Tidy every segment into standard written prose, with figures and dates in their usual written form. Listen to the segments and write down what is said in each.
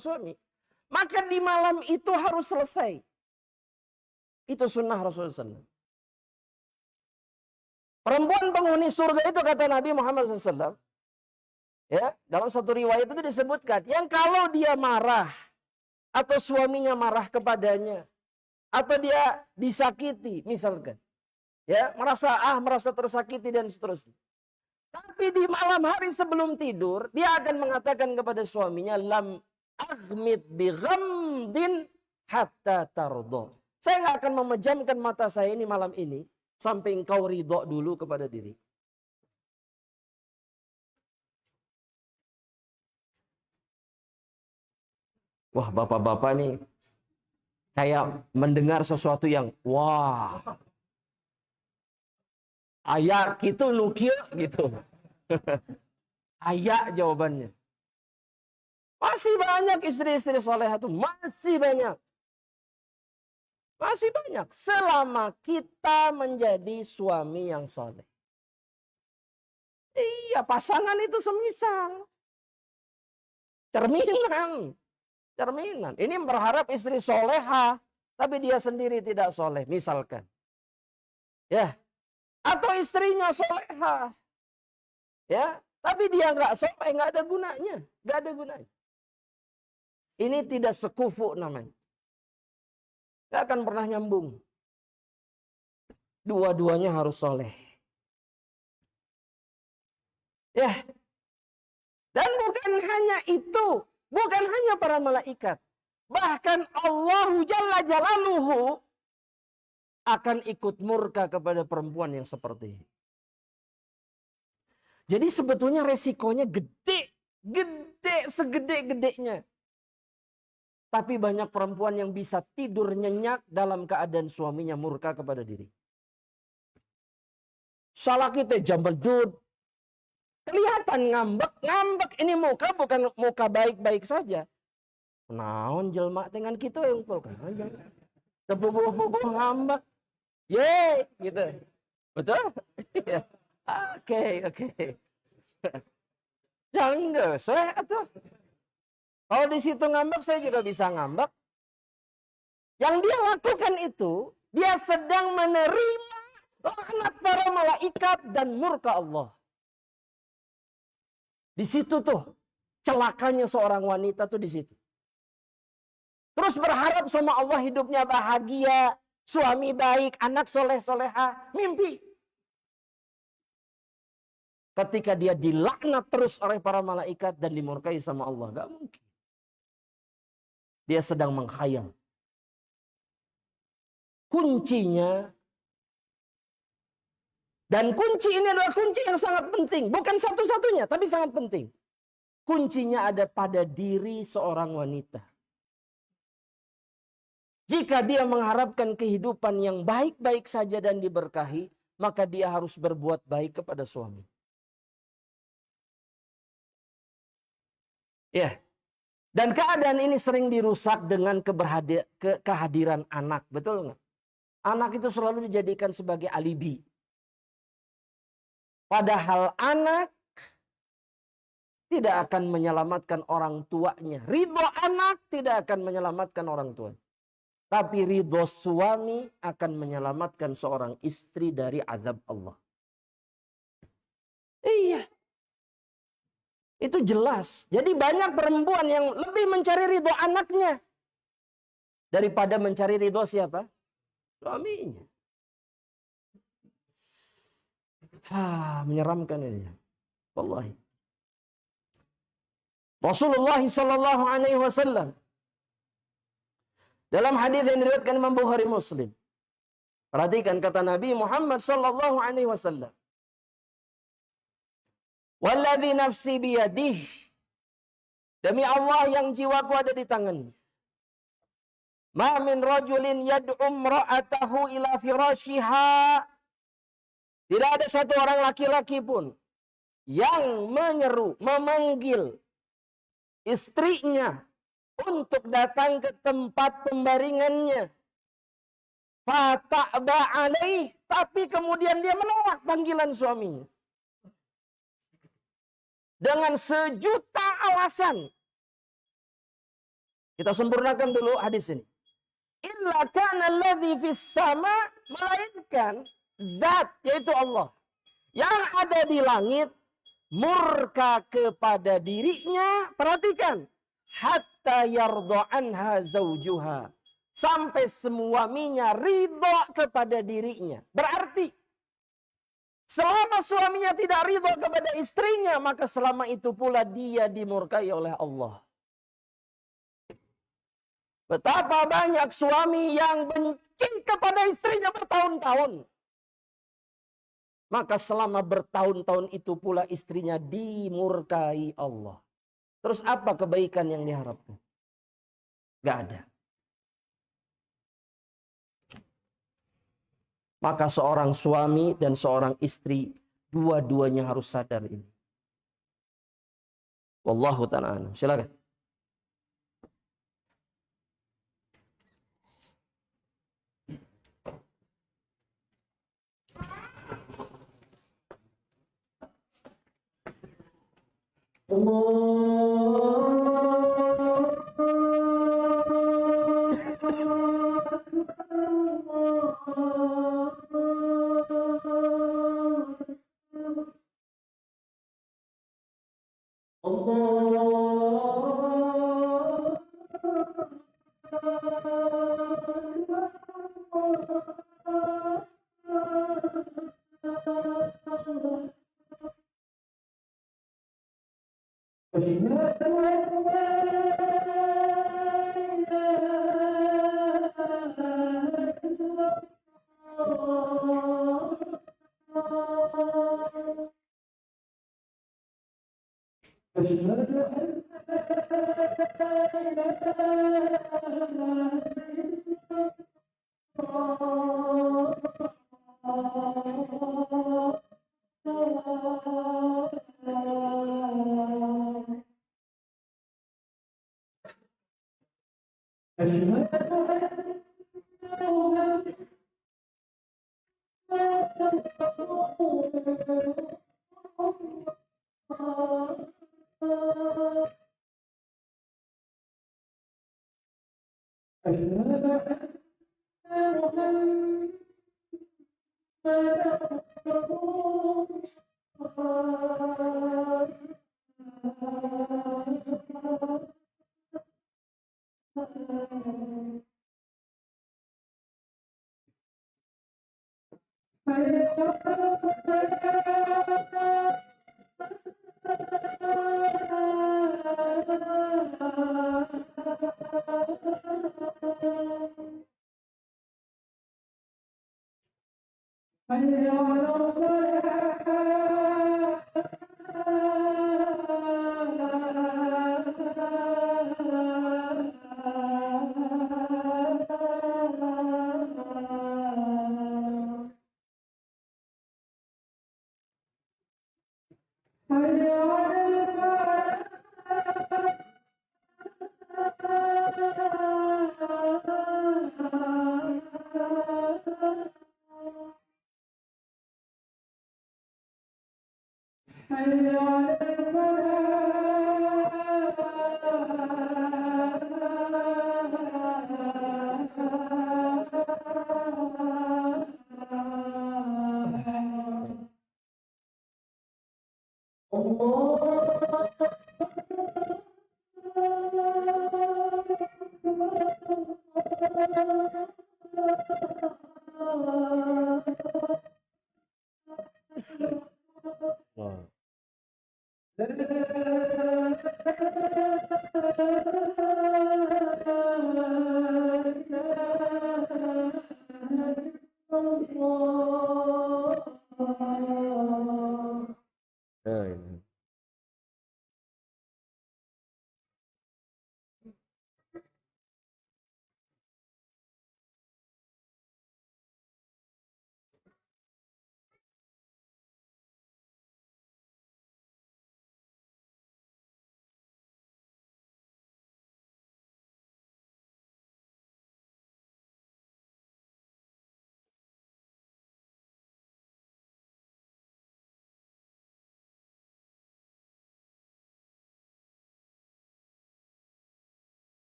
suami. Maka di malam itu harus selesai. Itu sunnah Rasulullah SAW. Perempuan penghuni surga itu kata Nabi Muhammad SAW. Ya, dalam satu riwayat itu disebutkan. Yang kalau dia marah. Atau suaminya marah kepadanya. Atau dia disakiti misalkan. Ya, merasa tersakiti dan seterusnya. Tapi di malam hari sebelum tidur. Dia akan mengatakan kepada suaminya. Lam aghmid bi ghamdin hatta tardo. Saya nggak akan memejamkan mata saya ini malam ini. Sampai engkau ridho dulu kepada diri. Wah, bapak-bapak nih. Kayak mendengar sesuatu yang, wah. Ayak gitu, nukil gitu. Ayak jawabannya. Masih banyak istri-istri solehah itu. Masih banyak. Masih banyak. Selama kita menjadi suami yang soleh. Iya, pasangan itu semisal. Cerminan. Cerminan. Ini berharap istri solehah. Tapi dia sendiri tidak soleh. Misalkan. Ya. Atau istrinya solehah. Ya. Tapi dia nggak soleh. Nggak ada gunanya. Nggak ada gunanya. Ini tidak sekufu namanya. Gak akan pernah nyambung. Dua-duanya harus soleh. Ya. Dan bukan hanya itu. Bukan hanya para malaikat. Bahkan Allah Jalla Jalaluhu akan ikut murka kepada perempuan yang seperti ini. Jadi sebetulnya resikonya gede. Gede segede-gedenya. Tapi banyak perempuan yang bisa tidur nyenyak dalam keadaan suaminya murka kepada diri. Salah kita jambedut. Kelihatan ngambek ini muka bukan muka baik-baik saja. Naon jelma dengan kita yang pulkan aja. Tepuguh-puguh ngambek. Ye, gitu. Betul? Oke. Jangan saya atuh. Kalau di situ ngambek, saya juga bisa ngambek. Yang dia lakukan itu, dia sedang menerima laknat para malaikat dan murka Allah. Di situ tuh, celakanya seorang wanita tuh di situ. Terus berharap sama Allah hidupnya bahagia, suami baik, anak soleh-soleha, mimpi. Ketika dia dilaknat terus oleh para malaikat dan dimurkai sama Allah, gak mungkin. Dia sedang menghayal. Kuncinya, dan kunci ini adalah kunci yang sangat penting. Bukan satu-satunya, tapi sangat penting. Kuncinya ada pada diri seorang wanita. Jika dia mengharapkan kehidupan yang baik-baik saja dan diberkahi, maka dia harus berbuat baik kepada suami. Ya. Dan keadaan ini sering dirusak dengan kehadiran anak. Betul nggak? Anak itu selalu dijadikan sebagai alibi. Padahal anak tidak akan menyelamatkan orang tuanya. Ridho anak tidak akan menyelamatkan orang tuanya. Tapi ridho suami akan menyelamatkan seorang istri dari azab Allah. Iya. Itu jelas. Jadi banyak perempuan yang lebih mencari ridho anaknya. Daripada mencari ridho siapa? Suaminya. Menyeramkan ini. Wallahi. Rasulullah sallallahu alaihi wasallam dalam hadis yang diriwayatkan Imam Bukhari Muslim. Perhatikan kata Nabi Muhammad sallallahu alaihi wasallam. Walladzi nafsi biyadih. Demi Allah yang jiwaku ada di tangannya. Ma min rajulin yad'u imra'atahu ila firashiha. Tidak ada satu orang laki-laki pun yang menyeru, memanggil istrinya untuk datang ke tempat pembaringannya. Fata'ba alaih, tapi kemudian dia menolak panggilan suaminya. Dengan sejuta alasan. Kita sempurnakan dulu hadis ini. Illa kana alladhi fis sama, melainkan zat, yaitu Allah, yang ada di langit murka kepada dirinya. Perhatikan, hatta yarda anha zaujuha, sampai suaminya ridho kepada dirinya. Berarti selama suaminya tidak ridho kepada istrinya, maka selama itu pula dia dimurkai oleh Allah. Betapa banyak suami yang benci kepada istrinya bertahun-tahun. Maka selama bertahun-tahun itu pula istrinya dimurkai Allah. Terus apa kebaikan yang diharapkan? Gak ada. Maka seorang suami dan seorang istri, dua-duanya harus sadar ini. Wallahu ta'ala. Silakan.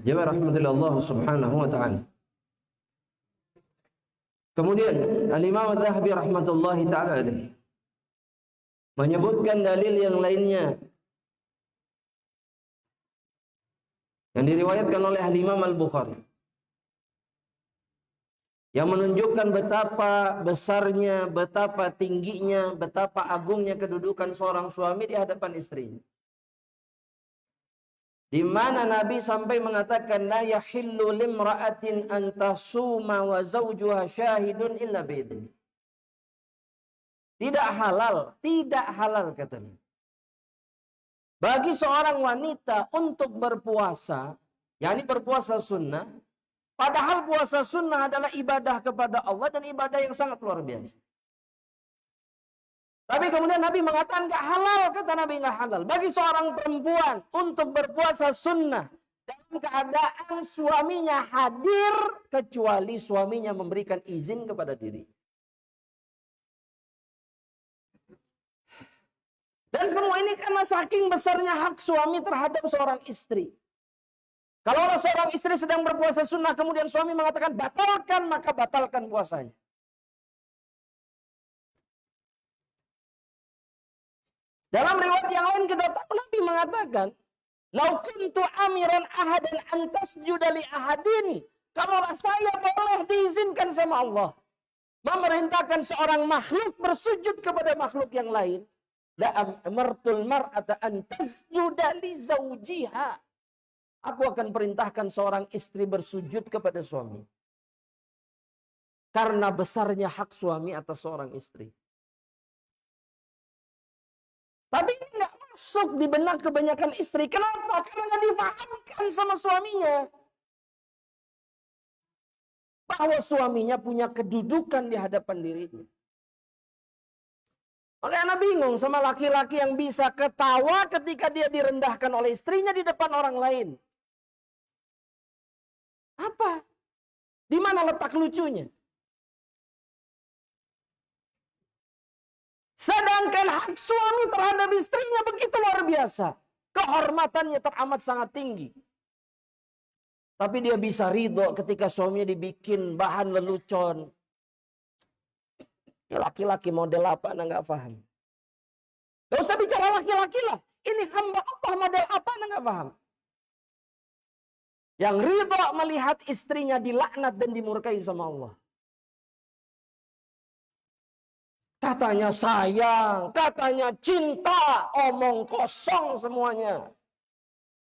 Jemaah rahmatullah Allah subhanahu wa ta'ala. Kemudian Al-Imam Adz-Dzahabi rahmatullahi ta'ala alaihi menyebutkan dalil yang lainnya yang diriwayatkan oleh Al-Imam Al-Bukhari yang menunjukkan betapa besarnya, betapa tingginya, betapa agungnya kedudukan seorang suami di hadapan istrinya. Di mana Nabi sampai mengatakan la yahillu limra'atin an tasuma wa zawjuha syahidun illa bi'idni. Tidak halal katanya. Bagi seorang wanita untuk berpuasa, yakni berpuasa sunnah, padahal puasa sunnah adalah ibadah kepada Allah dan ibadah yang sangat luar biasa. Tapi kemudian Nabi mengatakan nggak halal, kata Nabi nggak halal. Bagi seorang perempuan untuk berpuasa sunnah dalam keadaan suaminya hadir, kecuali suaminya memberikan izin kepada diri. Dan semua ini karena saking besarnya hak suami terhadap seorang istri. Kalau seorang istri sedang berpuasa sunnah, kemudian suami mengatakan batalkan, maka batalkan puasanya. Dalam riwayat yang lain kita tahu Nabi mengatakan, "Lau kuntu amiran ahadan an tasjuda li ahadin." Kalaulah saya boleh diizinkan sama Allah memerintahkan seorang makhluk bersujud kepada makhluk yang lain, la amartul mar'ata an tasjuda li zawjiha. Aku akan perintahkan seorang istri bersujud kepada suami. Karena besarnya hak suami atas seorang istri. Tapi ini nggak masuk di benak kebanyakan istri. Kenapa? Karena nggak difahamkan sama suaminya. Bahwa suaminya punya kedudukan di hadapan dirinya. Makanya Anda bingung sama laki-laki yang bisa ketawa ketika dia direndahkan oleh istrinya di depan orang lain. Apa? Di mana letak lucunya? Sedangkan hak suami terhadap istrinya begitu luar biasa. Kehormatannya teramat sangat tinggi. Tapi dia bisa ridho ketika suaminya dibikin bahan lelucon. Ya, laki-laki model apa Anda nggak paham. Gak usah bicara laki-laki lah. Ini hamba Allah model apa Anda nggak paham. Yang ridho melihat istrinya dilaknat dan dimurkai sama Allah. Katanya sayang, katanya cinta, omong kosong semuanya.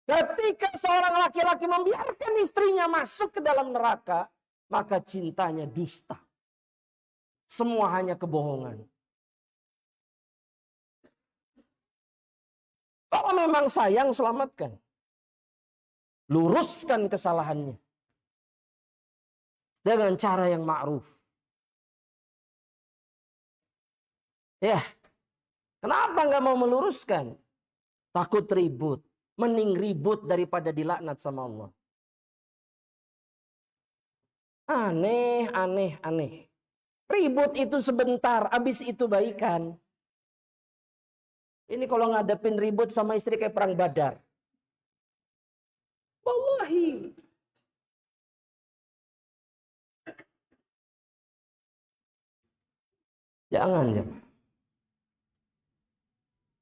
Ketika seorang laki-laki membiarkan istrinya masuk ke dalam neraka, maka cintanya dusta. Semua hanya kebohongan. Kalau memang sayang, selamatkan. Luruskan kesalahannya. Dengan cara yang ma'ruf. Ya, kenapa nggak mau meluruskan? Takut ribut. Mending ribut daripada dilaknat sama Allah. Aneh. Ribut itu sebentar, habis itu baikan. Ini kalau ngadepin ribut sama istri kayak perang Badar. Wallahi. Jangan.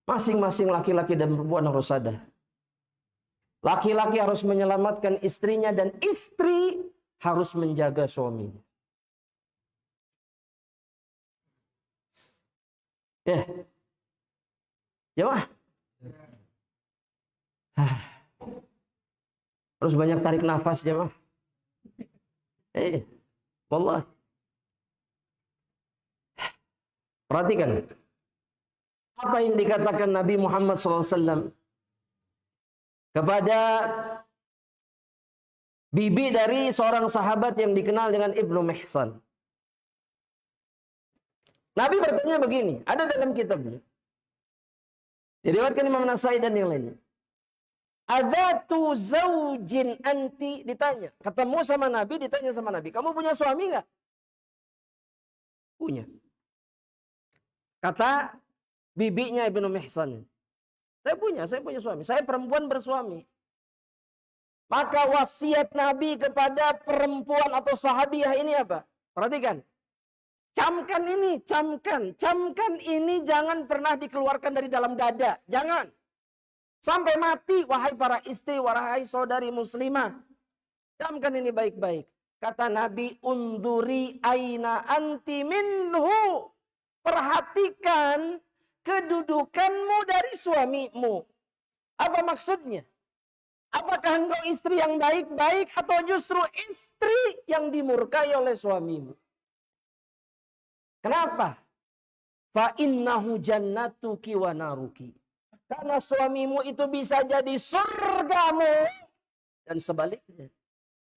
Masing-masing laki-laki dan perempuan harus sadar. Laki-laki harus menyelamatkan istrinya dan istri harus menjaga suaminya. Jemaah. Harus banyak tarik nafas jemaah. Wallah. Perhatikan. Apa yang dikatakan Nabi Muhammad SAW kepada bibi dari seorang sahabat yang dikenal dengan Ibnu Mihsan. Nabi bertanya begini, ada dalam kitabnya. Diriwayatkan Imam Nasai dan yang lainnya. Adzatu zaujin anti, ditanya. Ketemu sama Nabi, ditanya sama Nabi. Kamu punya suami nggak? Punya. Kata bibinya Ibnu Mihsan. Saya punya suami. Saya perempuan bersuami. Maka wasiat Nabi kepada perempuan atau sahabiah ini apa? Perhatikan. Camkan ini, camkan. Camkan ini jangan pernah dikeluarkan dari dalam dada. Jangan. Sampai mati, wahai para istri, wahai saudari muslimah. Camkan ini baik-baik. Kata Nabi, unduri aina anti minhu. Perhatikan kedudukanmu dari suamimu. Apa maksudnya? Apakah engkau istri yang baik-baik atau justru istri yang dimurkai oleh suamimu? Kenapa? Fa innahu jannatuki wa naruki. Karena suamimu itu bisa jadi surgamu dan sebaliknya.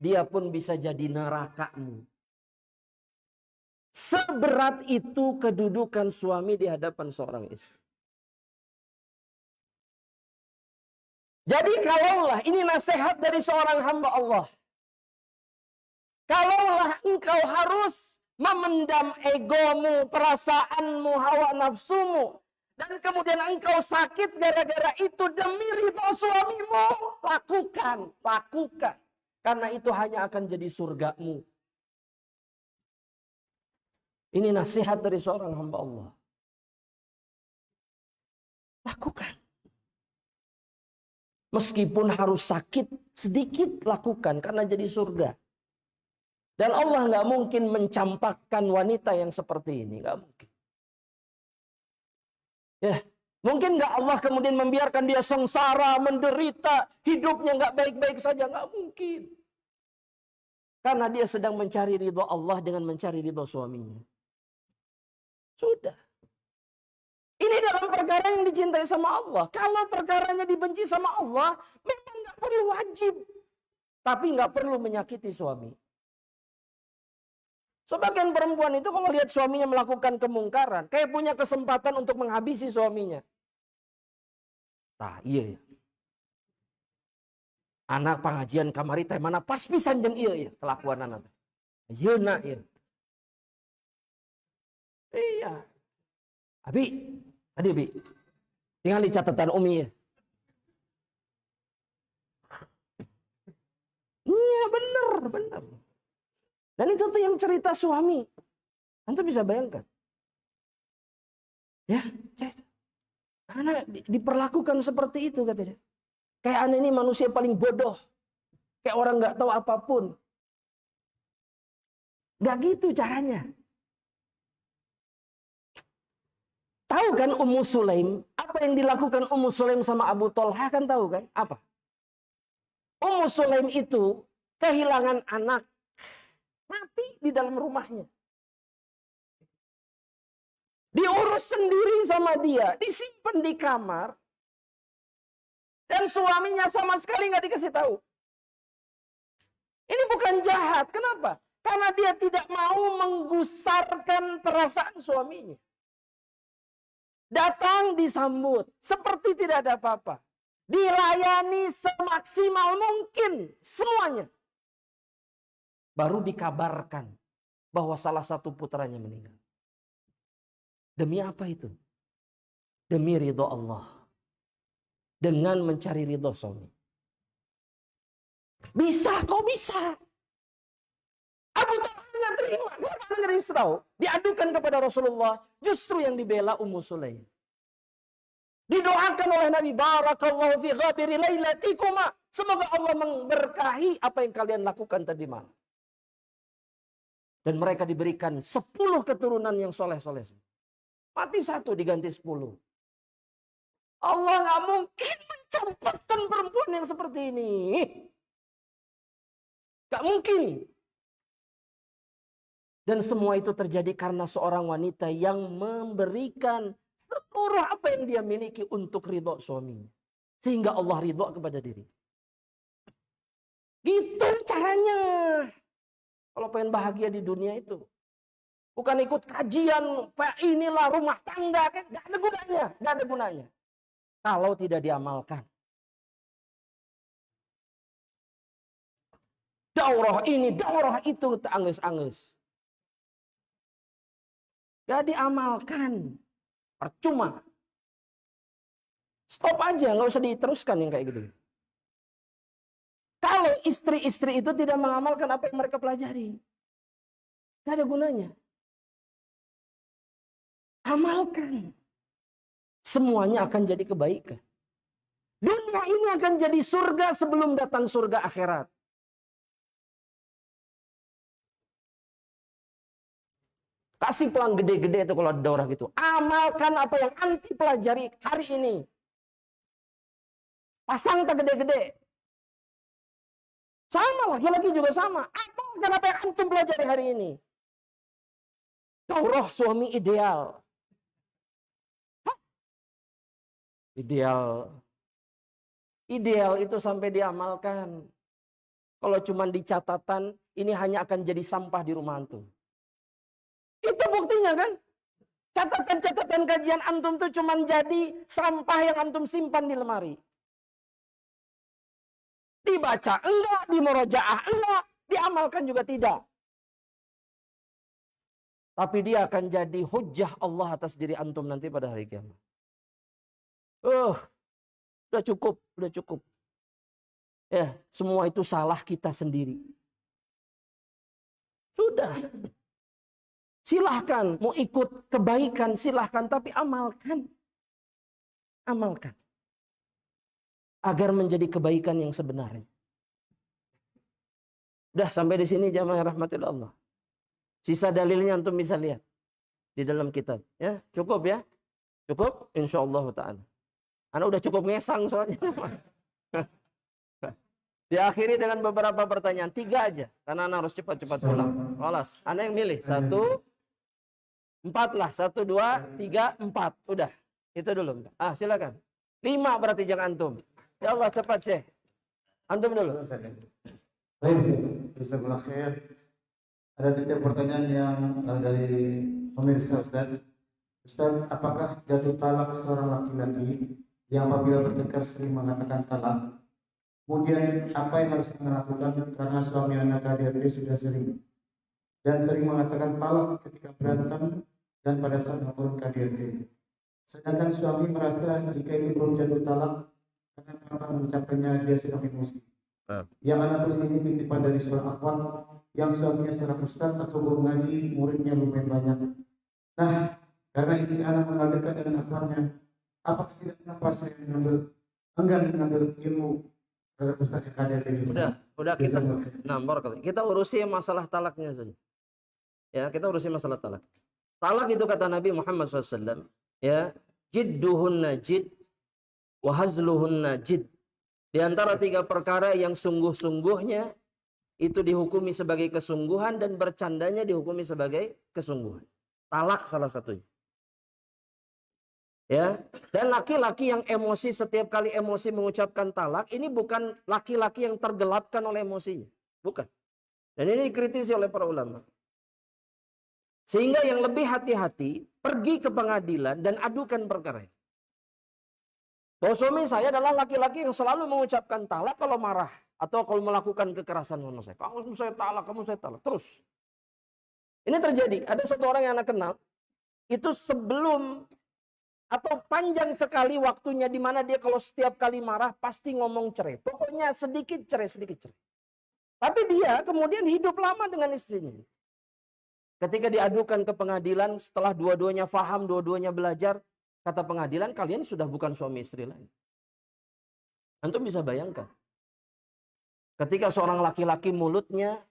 Dia pun bisa jadi nerakamu. Seberat itu kedudukan suami di hadapan seorang istri. Jadi kalaulah ini nasihat dari seorang hamba Allah. Kalaulah engkau harus memendam egomu, perasaanmu, hawa nafsumu. Dan kemudian engkau sakit gara-gara itu demi ridho suamimu. Lakukan, lakukan. Karena itu hanya akan jadi surgamu. Ini nasihat dari seorang hamba Allah. Lakukan. Meskipun harus sakit, sedikit lakukan karena jadi surga. Dan Allah nggak mungkin mencampakkan wanita yang seperti ini, nggak mungkin. Ya, mungkin nggak Allah kemudian membiarkan dia sengsara, menderita, hidupnya nggak baik-baik saja, nggak mungkin. Karena dia sedang mencari ridho Allah dengan mencari ridho suaminya. Sudah. Ini dalam perkara yang dicintai sama Allah. Kalau perkaranya dibenci sama Allah, memang nggak perlu wajib. Tapi nggak perlu menyakiti suami. Sebagian perempuan itu kalau lihat suaminya melakukan kemungkaran, kayak punya kesempatan untuk menghabisi suaminya. Nah, iya ya. Anak pengajian kamari teh mana pas pisan jeung iya ya kelakuan anak. Iya nak ya. Iya. Abi, tadi Abi. Tinggal di catatan Umi ya. Iya benar, benar. Dan itu tuh yang cerita suami. Antum bisa bayangkan. Ya, cerita. Anak diperlakukan seperti itu katanya. Kayak anak ini manusia paling bodoh. Kayak orang nggak tahu apapun. Nggak gitu caranya. Tahu kan Ummu Sulaim? Apa yang dilakukan Ummu Sulaim sama Abu Thalhah kan tahu kan? Apa? Ummu Sulaim itu kehilangan anak. Mati di dalam rumahnya. Diurus sendiri sama dia. Disimpan di kamar. Dan suaminya sama sekali nggak dikasih tahu. Ini bukan jahat. Kenapa? Karena dia tidak mau menggusarkan perasaan suaminya. Datang disambut. Seperti tidak ada apa-apa. Dilayani semaksimal mungkin. Semuanya. Baru dikabarkan bahwa salah satu putranya meninggal. Demi apa itu? Demi ridho Allah. Dengan mencari ridho suami. Bisa, kok bisa. Abu Talha nggak terima. Kenapa nggak dikasih tahu? Diadukan kepada Rasulullah. Justru yang dibela Ummu Sulaim. Didoakan oleh Nabi. Barakallahu fi ghabiri lailatikuma. Semoga Allah memberkahi apa yang kalian lakukan tadi malam. Dan mereka diberikan 10 keturunan yang soleh-soleh. Mati 1 diganti 10. Allah nggak mungkin mencampakkan perempuan yang seperti ini. Gak mungkin. Dan semua itu terjadi karena seorang wanita yang memberikan seluruh apa yang dia miliki untuk ridho suaminya. Sehingga Allah ridho kepada diri. Gitu caranya. Kalau pengen bahagia di dunia itu. Bukan ikut kajian, inilah rumah tangga. Gak ada gunanya. Gak ada gunanya. Kalau tidak diamalkan. Daurah ini, daurah itu, angus-angus. Gak diamalkan. Percuma. Stop aja, gak usah diteruskan yang kayak gitu. Kalau istri-istri itu tidak mengamalkan apa yang mereka pelajari, tidak ada gunanya. Amalkan. Semuanya akan jadi kebaikan. Dunia ini akan jadi surga sebelum datang surga akhirat. Kasih pelang gede-gede itu kalau ada orang gitu. Amalkan apa yang anti pelajari hari ini. Pasang tak gede-gede. Sama, laki-laki juga sama. Amalkan apa yang antum pelajari hari ini. Daurah suami ideal. Hah? Ideal. Ideal itu sampai diamalkan. Kalau cuma di catatan, ini hanya akan jadi sampah di rumah antum. Itu buktinya kan. Catatan-catatan kajian antum tuh cuma jadi sampah yang antum simpan di lemari. Dibaca enggak, dimorojaah enggak, diamalkan juga tidak. Tapi dia akan jadi hujjah Allah atas diri antum nanti pada hari kiamat. Udah cukup, udah cukup. Ya, semua itu salah kita sendiri. Sudah. Silahkan mau ikut kebaikan, silahkan, tapi amalkan. Amalkan. Agar menjadi kebaikan yang sebenarnya. Udah sampai di sini jamaah rahmatillah Allah. Sisa dalilnya antum bisa lihat di dalam kitab. Ya, cukup ya? Cukup? Insyaallah ta'ala. Anda udah cukup ngesang soalnya. Diakhiri dengan beberapa pertanyaan. 3 aja. Karena Anda harus cepat-cepat pulang. Walas. Anda yang milih. 1, 4 lah. 1, 2, 3, 4. Udah. Itu dulu. Silakan. 5 berarti jangan antum. Ya Allah cepat Syekh. Antum dulu. Baik, jazakallahu khair. Ada titip pertanyaan yang dari pemirsa Ustaz. Ustaz, apakah jatuh talak seorang laki-laki yang apabila bertengkar sering mengatakan talak? Kemudian apa yang harus kita lakukan karena suami anak KDRT sudah sering dan sering mengatakan talak ketika berantem dan pada saat melakukan KDRT. Sedangkan suami merasa jika itu belum jatuh talak karena pasal mengucapkannya dia sedang emosi. Yang anak tulis ini titipan dari seorang akhwat yang suaminya seorang ustaz atau guru ngaji, muridnya lumayan banyak. Nah, karena istri anak mengenal dekat dengan akhwatnya, apakah tidak kenapa saya enggan mengambil ilmu terhadap ustaz yang KDRT ini? Udah kita urusi masalah talaknya saja. Ya, kita urusi masalah talak. Talak itu kata Nabi Muhammad SAW, ya, jidduhunna jid, wa hazluhunna jid. Di antara 3 perkara yang sungguh-sungguhnya itu dihukumi sebagai kesungguhan dan bercandanya dihukumi sebagai kesungguhan. Talak salah satunya. Ya, dan laki-laki yang emosi setiap kali emosi mengucapkan talak, ini bukan laki-laki yang tergelapkan oleh emosinya, bukan. Dan ini dikritisi oleh para ulama. Sehingga yang lebih hati-hati pergi ke pengadilan dan adukan perkara ini. Bahwa suami saya adalah laki-laki yang selalu mengucapkan talak kalau marah atau kalau melakukan kekerasan sama saya. Kamu saya talak, terus. Ini terjadi. Ada satu orang yang anak kenal, itu sebelum atau panjang sekali waktunya di mana dia kalau setiap kali marah pasti ngomong cerai. Pokoknya sedikit cerai. Tapi dia kemudian hidup lama dengan istrinya. Ketika diadukan ke pengadilan, setelah dua-duanya faham, dua-duanya belajar, kata pengadilan, kalian sudah bukan suami istri lagi. Antum bisa bayangkan. Ketika seorang laki-laki mulutnya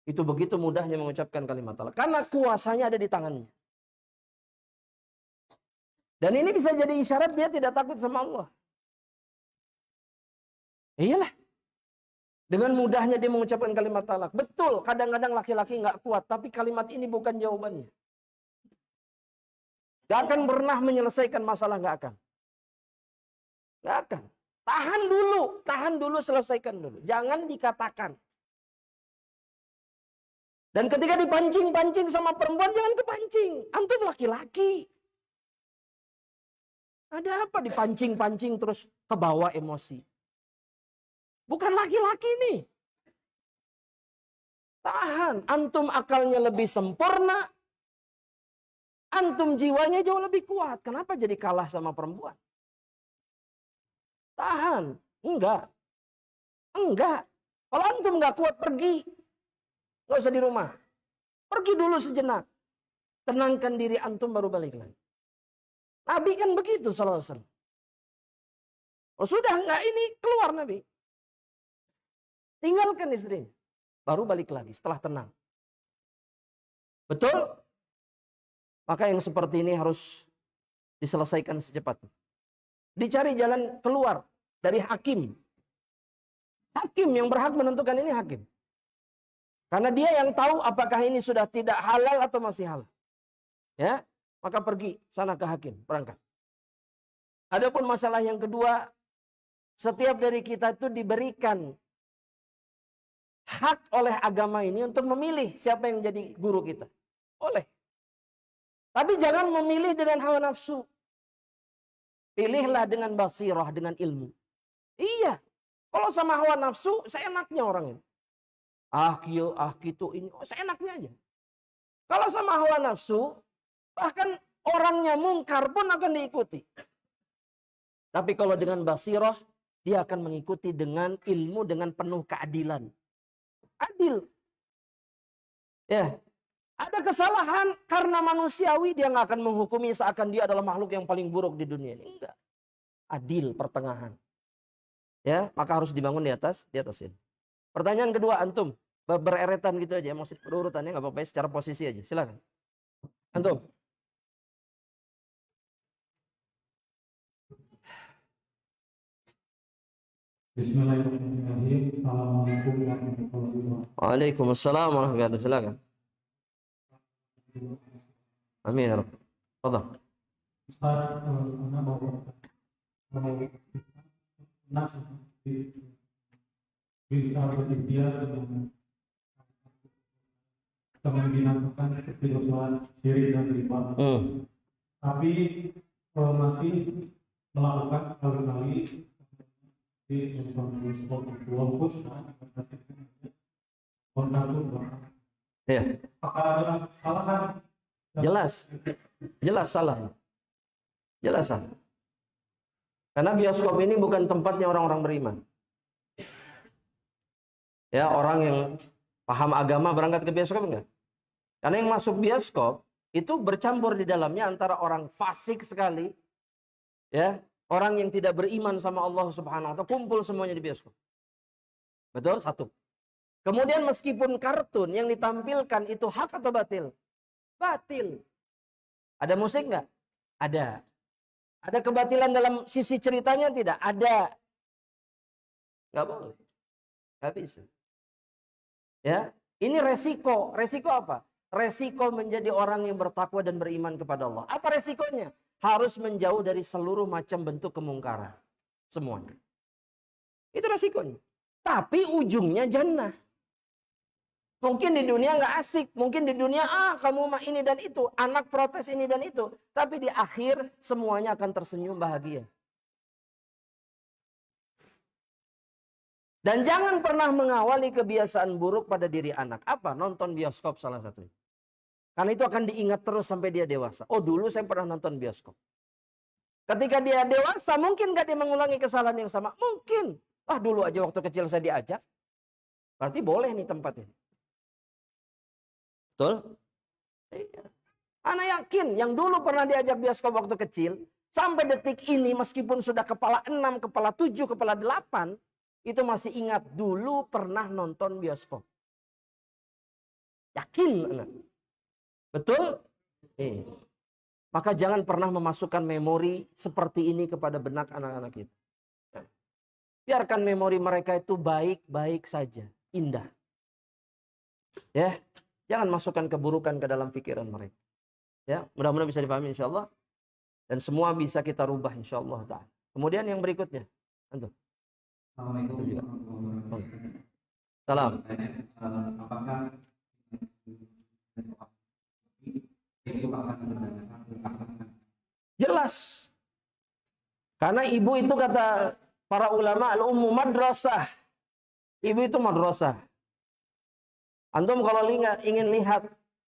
itu begitu mudahnya mengucapkan kalimat talak. Karena kuasanya ada di tangannya. Dan ini bisa jadi isyarat dia tidak takut sama Allah. Iyalah. Dengan mudahnya dia mengucapkan kalimat talak. Betul, kadang-kadang laki-laki nggak kuat. Tapi kalimat ini bukan jawabannya. Gak akan pernah menyelesaikan masalah, gak akan. Gak akan. Tahan dulu, selesaikan dulu. Jangan dikatakan. Dan ketika dipancing-pancing sama perempuan, jangan kepancing. Antum laki-laki. Ada apa dipancing-pancing terus kebawa emosi? Bukan laki-laki nih. Tahan. Antum akalnya lebih sempurna. Antum jiwanya jauh lebih kuat. Kenapa jadi kalah sama perempuan? Tahan. Enggak. Kalau antum nggak kuat, pergi. Nggak usah di rumah. Pergi dulu sejenak. Tenangkan diri antum baru balik lagi. Nabi kan begitu sallallahu alaihi wasallam. Oh, sudah nggak ini, keluar Nabi. Tinggalkan istrinya. Baru balik lagi setelah tenang. Betul? Maka yang seperti ini harus diselesaikan secepatnya. Dicari jalan keluar dari hakim. Hakim yang berhak menentukan ini hakim. Karena dia yang tahu apakah ini sudah tidak halal atau masih halal. Ya, maka pergi sana ke hakim, berangkat. Adapun masalah yang kedua, setiap dari kita itu diberikan hak oleh agama ini untuk memilih siapa yang jadi guru kita. Boleh. Tapi jangan memilih dengan hawa nafsu. Pilihlah dengan basirah, dengan ilmu. Iya. Kalau sama hawa nafsu, seenaknya orang ini. Ah kiyo, ah gitu, ini. Oh, seenaknya aja. Kalau sama hawa nafsu, bahkan orangnya mungkar pun akan diikuti. Tapi kalau dengan basirah, dia akan mengikuti dengan ilmu, dengan penuh keadilan. Adil. Ya. Ada kesalahan karena manusiawi, dia nggak akan menghukumi seakan dia adalah makhluk yang paling buruk di dunia ini. Enggak. Adil, pertengahan. Ya, maka harus dibangun di atas ini. Pertanyaan kedua, antum bereretan gitu aja, maksud berurutannya nggak apa-apa, secara posisi aja. Silakan. Antum. Bismillahirrahmanirrahim. Assalamualaikum warahmatullahi wabarakatuh. Waalaikumsalam warahmatullahi wabarakatuh. Silakan. Amin ya Rabb. Fadhal. Ustaz, karena bahwa bisa berikhtiar dengan membinasakan seperti dosa syirik dan riba. Tapi masih melakukan sekali-kali di walaupun sekarang Ya. apakah ada kesalahan? Jelas salah. Jelas salah. Karena bioskop ini bukan tempatnya orang-orang beriman. Ya, orang yang paham agama berangkat ke bioskop enggak? Karena yang masuk bioskop itu bercampur di dalamnya antara orang fasik sekali, ya, orang yang tidak beriman sama Allah Subhanahu wa taala, kumpul semuanya di bioskop. Betul? Satu. Kemudian meskipun kartun yang ditampilkan itu hak atau batil? Batil. Ada musik enggak? Ada. Ada kebatilan dalam sisi ceritanya tidak? Ada. Enggak boleh. Enggak bisa. Ya, ini resiko. Resiko apa? Resiko menjadi orang yang bertakwa dan beriman kepada Allah. Apa resikonya? Harus menjauh dari seluruh macam bentuk kemungkaran. Semuanya. Itu resikonya. Tapi ujungnya jannah. Mungkin di dunia nggak asik. Mungkin di dunia, kamu mah ini dan itu. Anak protes ini dan itu. Tapi di akhir semuanya akan tersenyum bahagia. Dan jangan pernah mengawali kebiasaan buruk pada diri anak. Apa? Nonton bioskop salah satunya. Karena itu akan diingat terus sampai dia dewasa. Oh, dulu saya pernah nonton bioskop. Ketika dia dewasa, mungkin gak dia mengulangi kesalahan yang sama? Mungkin. Dulu aja waktu kecil saya diajak. Berarti boleh nih tempat ini. Betul? Iya. Anak yakin yang dulu pernah diajak bioskop waktu kecil, sampai detik ini meskipun sudah kepala 6, kepala 7, kepala 8, itu masih ingat dulu pernah nonton bioskop. Yakin anak. Betul? Maka jangan pernah memasukkan memori seperti ini kepada benak anak-anak kita. Biarkan memori mereka itu baik-baik saja, indah. Ya, jangan masukkan keburukan ke dalam pikiran mereka. Ya, mudah-mudahan bisa dipahami insyaallah. Dan semua bisa kita rubah insyaallah ta'ala. Kemudian yang berikutnya. Antum. Assalamualaikum juga. warahmatullahi wabarakatuh. Salam. Apakah itu akan berdasarkan Jelas. Karena ibu itu kata para ulama al-ummu madrasah. Ibu itu madrasah. Antum kalau ingin lihat